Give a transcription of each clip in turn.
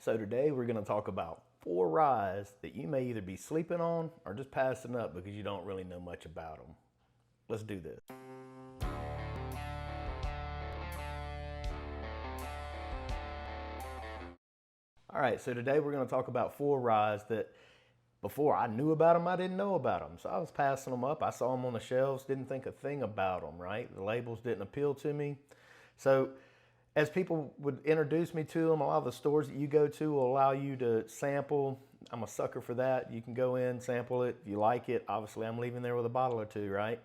So today we're going to talk about 4 ryes that you may either be sleeping on or just passing up because you don't really know much about them. Let's do this. All right, so today we're going to talk about 4 ryes that before I knew about them, I didn't know about them. So I was passing them up. I saw them on the shelves, didn't think a thing about them, right? The labels didn't appeal to me. So as people would introduce me to them, a lot of the stores that you go to will allow you to sample. I'm a sucker for that. You can go in, sample it. If you like it, obviously I'm leaving there with a bottle or two, right?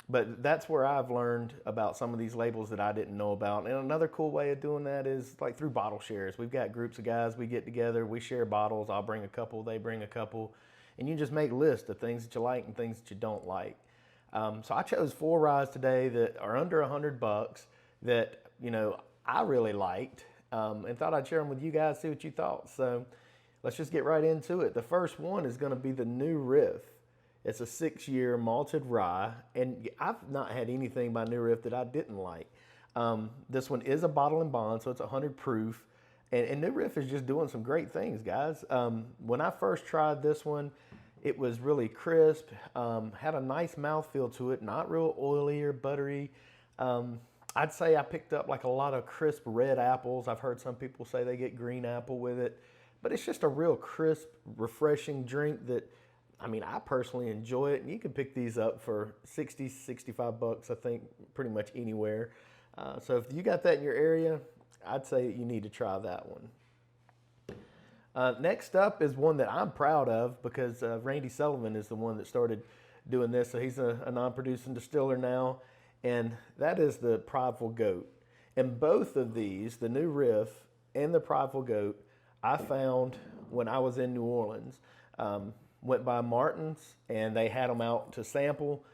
But that's where I've learned about some of these labels that I didn't know about. And another cool way of doing that is like through bottle shares. We've got groups of guys, we get together, we share bottles. I'll bring a couple, they bring a couple. And you just make lists of things that you like and things that you don't like. So I chose 4 ryes today that are under $100 that, you know, I really liked and thought I'd share them with you guys, see what you thought. So let's just get right into it. The first one is going to be the new Riff. It's a 6-year malted rye, and I've not had anything by New Riff that I didn't like. This one is a bottle and bond, so it's 100 proof, and New Riff is just doing some great things, guys. When I first tried this one, it was really crisp, had a nice mouthfeel to it, not real oily or buttery. I'd say I picked up like a lot of crisp red apples. I've heard some people say they get green apple with it, but it's just a real crisp, refreshing drink that, I mean, I personally enjoy it, and you can pick these up for 60, 65 bucks, I think, pretty much anywhere. So if you got that in your area, I'd say you need to try that one. Next up is one that I'm proud of because Randy Sullivan is the one that started doing this. So he's a non-producing distiller now, and that is the Prideful Goat. And both of these, the new Riff and the Prideful Goat, I found when I was in New Orleans. Went by Martin's, and they had them out to sample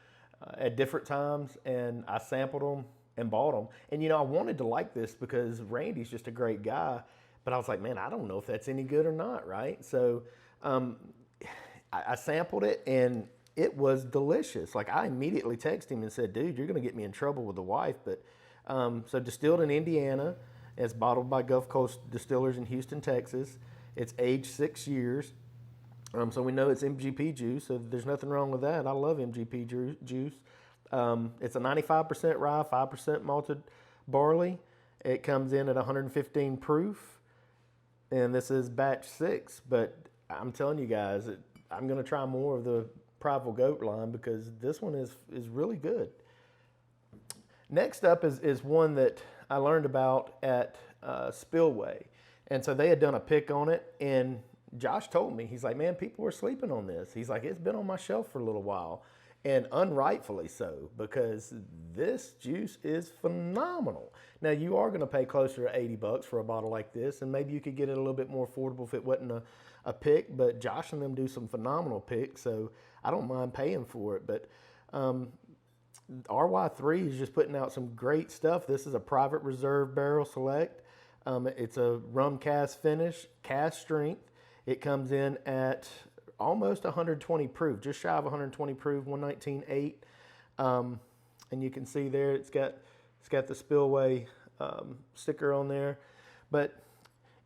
at different times, and I sampled them and bought them. And, you know, I wanted to like this because Randy's just a great guy, but I was like, man, I don't know if that's any good or not, right? So I sampled it, and it was delicious. Like, I immediately texted him and said, dude, you're going to get me in trouble with the wife. But so distilled in Indiana. It's bottled by Gulf Coast Distillers in Houston, Texas. It's aged 6 years. So we know it's MGP juice, so there's nothing wrong with that. I love MGP juice. It's a 95% rye, 5% malted barley. It comes in at 115 proof, and this is batch 6. But I'm telling you guys, I'm going to try more of the Prideful Goat line because this one is really good. Next up is one that I learned about at Spillway, and so they had done a pick on it, and Josh told me, he's like, man, people are sleeping on this. He's like, it's been on my shelf for a little while, and unrightfully so, because this juice is phenomenal. Now, you are going to pay closer to 80 bucks for a bottle like this, and maybe you could get it a little bit more affordable if it wasn't a pick, but Josh and them do some phenomenal picks, so I don't mind paying for it. But RY3 is just putting out some great stuff. This is a private reserve barrel select. It's a rum cask finish, cask strength. It comes in at almost 120 proof, just shy of 120 proof, 119.8. And you can see there it's got the Spillway sticker on there. But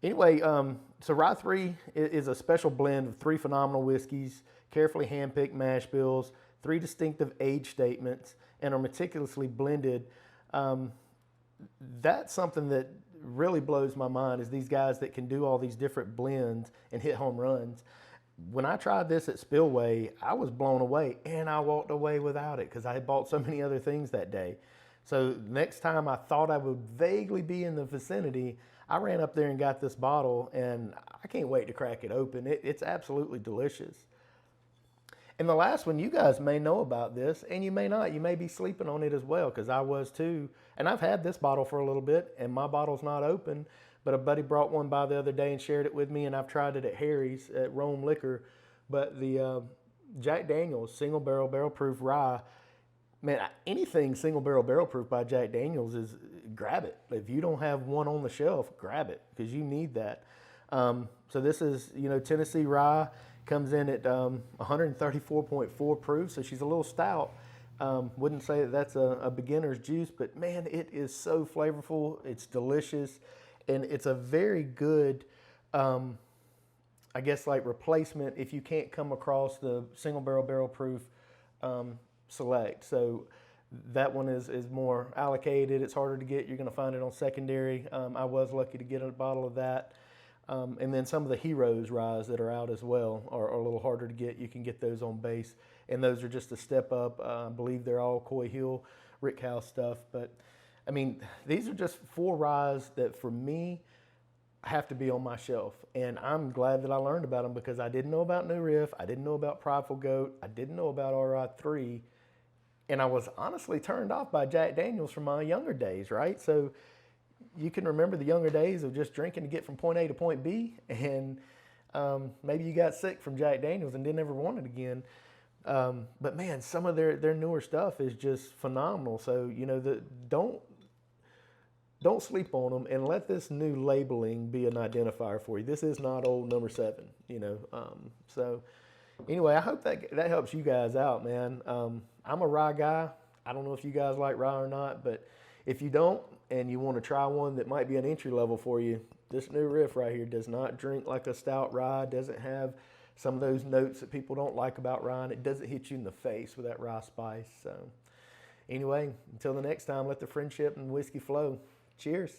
anyway, so Rye 3 is a special blend of 3 phenomenal whiskeys, carefully handpicked mash bills, 3 distinctive age statements, and are meticulously blended. That's something that really blows my mind, is these guys that can do all these different blends and hit home runs. When I tried this at Spillway, I was blown away, and I walked away without it because I had bought so many other things that day. So next time I thought I would vaguely be in the vicinity, I ran up there and got this bottle, and I can't wait to crack it open. It's absolutely delicious. And the last one, you guys may know about this, and you may not. You may be sleeping on it as well, because I was too. And I've had this bottle for a little bit, and my bottle's not open, but a buddy brought one by the other day and shared it with me, and I've tried it at Harry's at Rome Liquor. But the Jack Daniel's single barrel proof rye, man, anything single barrel proof by Jack Daniel's is, grab it. If you don't have one on the shelf, grab it, because you need that. So this is, you know, Tennessee rye. Comes in at 134.4 proof, so she's a little stout. Wouldn't say that that's a beginner's juice, but man, it is so flavorful. It's delicious. And it's a very good, I guess, like replacement if you can't come across the single barrel proof select. So that one is more allocated. It's harder to get. You're going to find it on secondary. I was lucky to get a bottle of that. And then some of the Heroes ryes that are out as well are a little harder to get. You can get those on base, and those are just a step up. I believe they're all Coy Hill, Rickhouse stuff. But I mean, these are just 4 ryes that for me have to be on my shelf. And I'm glad that I learned about them, because I didn't know about New Riff. I didn't know about Prideful Goat. I didn't know about RI3. And I was honestly turned off by Jack Daniels from my younger days, right? So you can remember the younger days of just drinking to get from point A to point B, and maybe you got sick from Jack Daniels and didn't ever want it again. But man, some of their newer stuff is just phenomenal. So, you know, don't sleep on them, and let this new labeling be an identifier for you. This is not old number 7, you know. So anyway, I hope that helps you guys out, man. I'm a rye guy. I don't know if you guys like rye or not, but if you don't and you want to try one that might be an entry level for you, this New Riff right here does not drink like a stout rye, doesn't have some of those notes that people don't like about rye, and it doesn't hit you in the face with that rye spice. So anyway, until the next time, let the friendship and whiskey flow. Cheers.